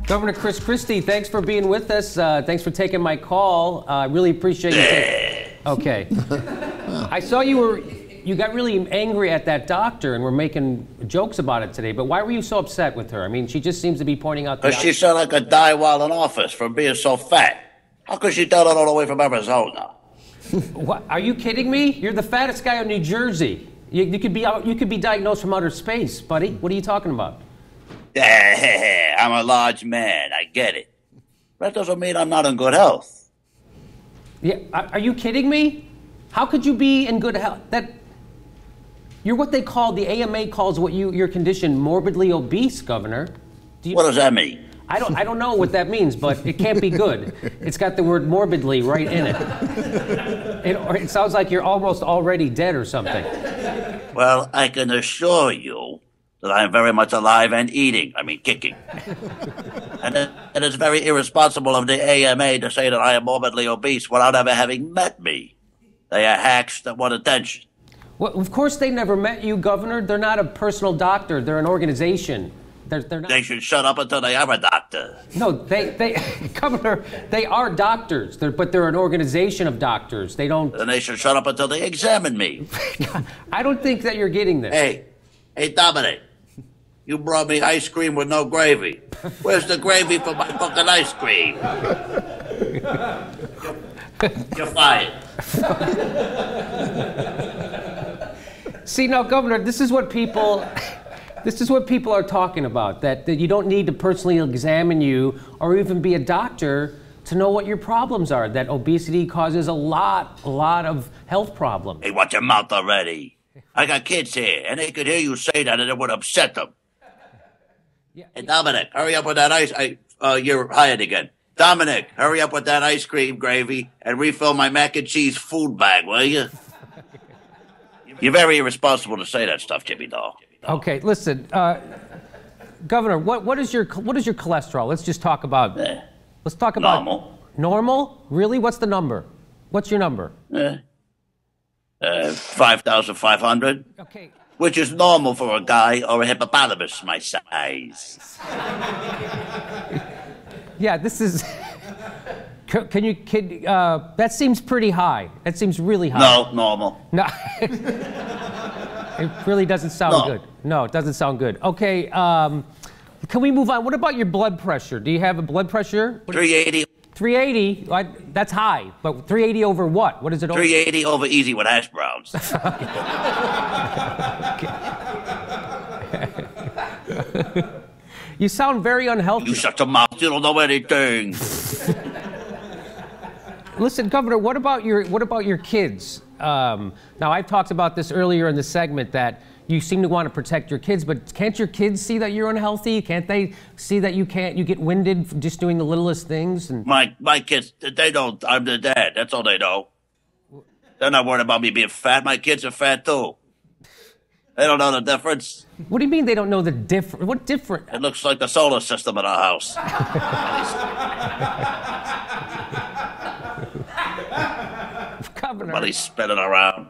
Governor Chris Christie, thanks for being with us. Thanks for taking my call. I really appreciate you taking. Okay. I saw you got really angry at that doctor and were making jokes about it today, but why were you so upset with her? I mean, she just seems to be pointing out because she sounded like a die while in office from being so fat. How could she tell it all the way from Arizona? What? Are you kidding me? You're the fattest guy in New Jersey. You could be diagnosed from outer space, buddy. What are you talking about? I'm a large man. I get it. That doesn't mean I'm not in good health. Yeah, are you kidding me? How could you be in good health? You're what they call, the AMA calls your condition morbidly obese, Governor. What does that mean? I don't know what that means, but it can't be good. It's got the word morbidly right in it. It sounds like you're almost already dead or something. Well, I can assure you that I am very much alive and eating. I mean, kicking. And it is very irresponsible of the AMA to say that I am morbidly obese without ever having met me. They are hacks that want attention. Well, of course they never met you, Governor. They're not a personal doctor. They're an organization. They're not. They should shut up until they are a doctor. No, Governor, they are doctors, but they're an organization of doctors. They don't. Then they should shut up until they examine me. I don't think that you're getting this. Hey, Dominic, you brought me ice cream with no gravy. Where's the gravy for my fucking ice cream? You're fired. See, now, Governor, this is what people are talking about, that you don't need to personally examine you or even be a doctor to know what your problems are, that obesity causes a lot of health problems. Hey, watch your mouth already. I got kids here, and they could hear you say that, and it would upset them. Yeah. Hey, Dominic, hurry up with that ice. You're hired again. Dominic, hurry up with that ice cream gravy and refill my mac and cheese food bag, will you? You're very irresponsible to say that stuff, Jimmy Dore. Okay, listen, Governor, what is your cholesterol? Let's just talk about. Let's talk about normal. Normal? Really? What's the number? What's your number? 5,500. Okay. Which is normal for a guy or a hippopotamus my size. Yeah, this is. That seems pretty high. That seems really high. No, normal. No. It really doesn't sound good. No, it doesn't sound good. Okay, can we move on? What about your blood pressure? Do you have a blood pressure? 380. 380? That's high, but 380 over what? What is it over? 380 over easy with hash browns. You sound very unhealthy. You shut your mouth. You don't know anything. Listen, Governor, what about your kids? Now, I've talked about this earlier in the segment that you seem to want to protect your kids, but can't your kids see that you're unhealthy? Can't they see that you get winded from just doing the littlest things? And my kids, they don't. I'm their dad. That's all they know. They're not worried about me being fat. My kids are fat too. They don't know the difference. What do you mean they don't know the difference? What difference? It looks like the solar system in our house. Governor. Everybody's spinning around.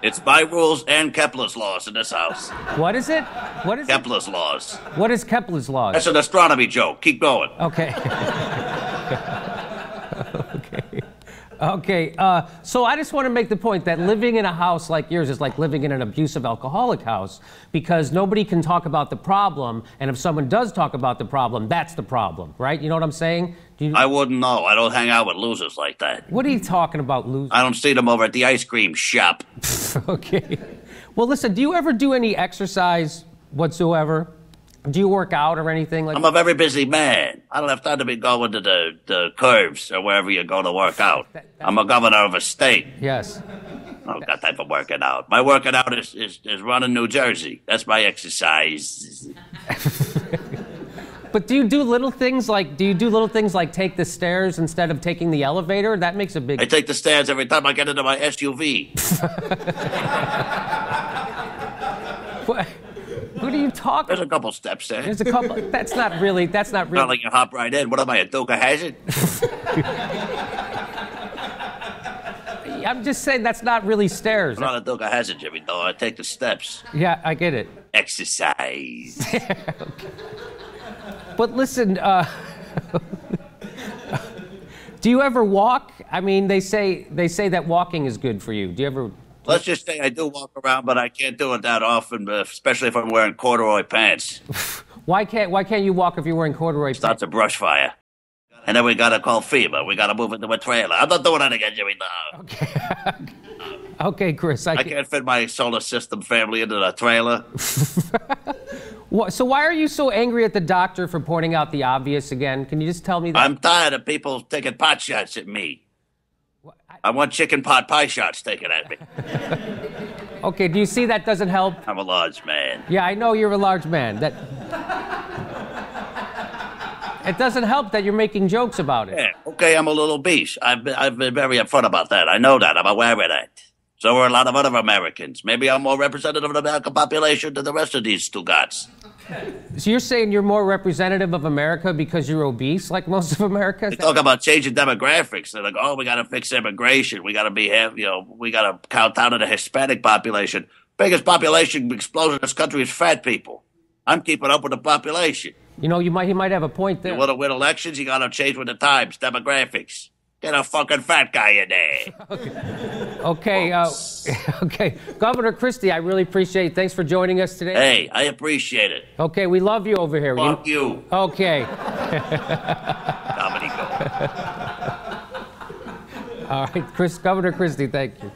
It's my rules and Kepler's laws in this house. What is it? What is Kepler's laws. What is Kepler's laws? That's an astronomy joke. Keep going. Okay. Okay. So I just want to make the point that living in a house like yours is like living in an abusive alcoholic house, because nobody can talk about the problem, and if someone does talk about the problem, that's the problem, right? You know what I'm saying? I wouldn't know. I don't hang out with losers like that. What are you talking about, losers? I don't see them over at the ice cream shop. Okay. Well, listen, do you ever do any exercise whatsoever? Do you work out or anything like that? I'm a very busy man. I don't have time to be going to the curves or wherever you go to work out. I'm a governor of a state. Yes. I don't got time for working out. My working out is running New Jersey. That's my exercise. But do you do little things like take the stairs instead of taking the elevator? That makes a big... I take the stairs every time I get into my SUV. What are you talking? There's a couple steps there. There's a couple. That's not really. Not like you hop right in. What am I, a Duke of Hazzard? I'm just saying that's not really stairs. I'm not a Duke of Hazzard, Jimmy Dore. I take the steps. Yeah, I get it. Exercise. Okay. But listen, do you ever walk? I mean, they say that walking is good for you. Do you ever? Let's just say I do walk around, but I can't do it that often, especially if I'm wearing corduroy pants. Why can't you walk if you're wearing corduroy pants? Starts a brush fire. And then we gotta call FEMA. We gotta move into a trailer. I'm not doing that again, Jimmy. No. Okay. Okay, Chris. I can't fit my solar system family into a trailer. So why are you so angry at the doctor for pointing out the obvious again? Can you just tell me that? I'm tired of people taking pot shots at me. I want chicken pot pie shots taken at me. Okay, do you see that doesn't help? I'm a large man. Yeah, I know you're a large man. It doesn't help that you're making jokes about it. Yeah, okay, I'm a little obese. I've been very upfront about that. I know that. I'm aware of that. So are a lot of other Americans. Maybe I'm more representative of the American population than the rest of these two gods. So you're saying you're more representative of America because you're obese, like most of America? They talk about changing demographics. They're like, oh, we got to fix immigration. We got to we got to count down to the Hispanic population. Biggest population explosion in this country is fat people. I'm keeping up with the population. You know, he might have a point there. You want to win elections, you got to change with the times, demographics. Get a fucking fat guy in there. Okay, Governor Christie, I really appreciate it. Thanks for joining us today. Hey, I appreciate it. Okay, we love you over here. Fuck you. Okay. Comedy gold. All right, Governor Christie, thank you.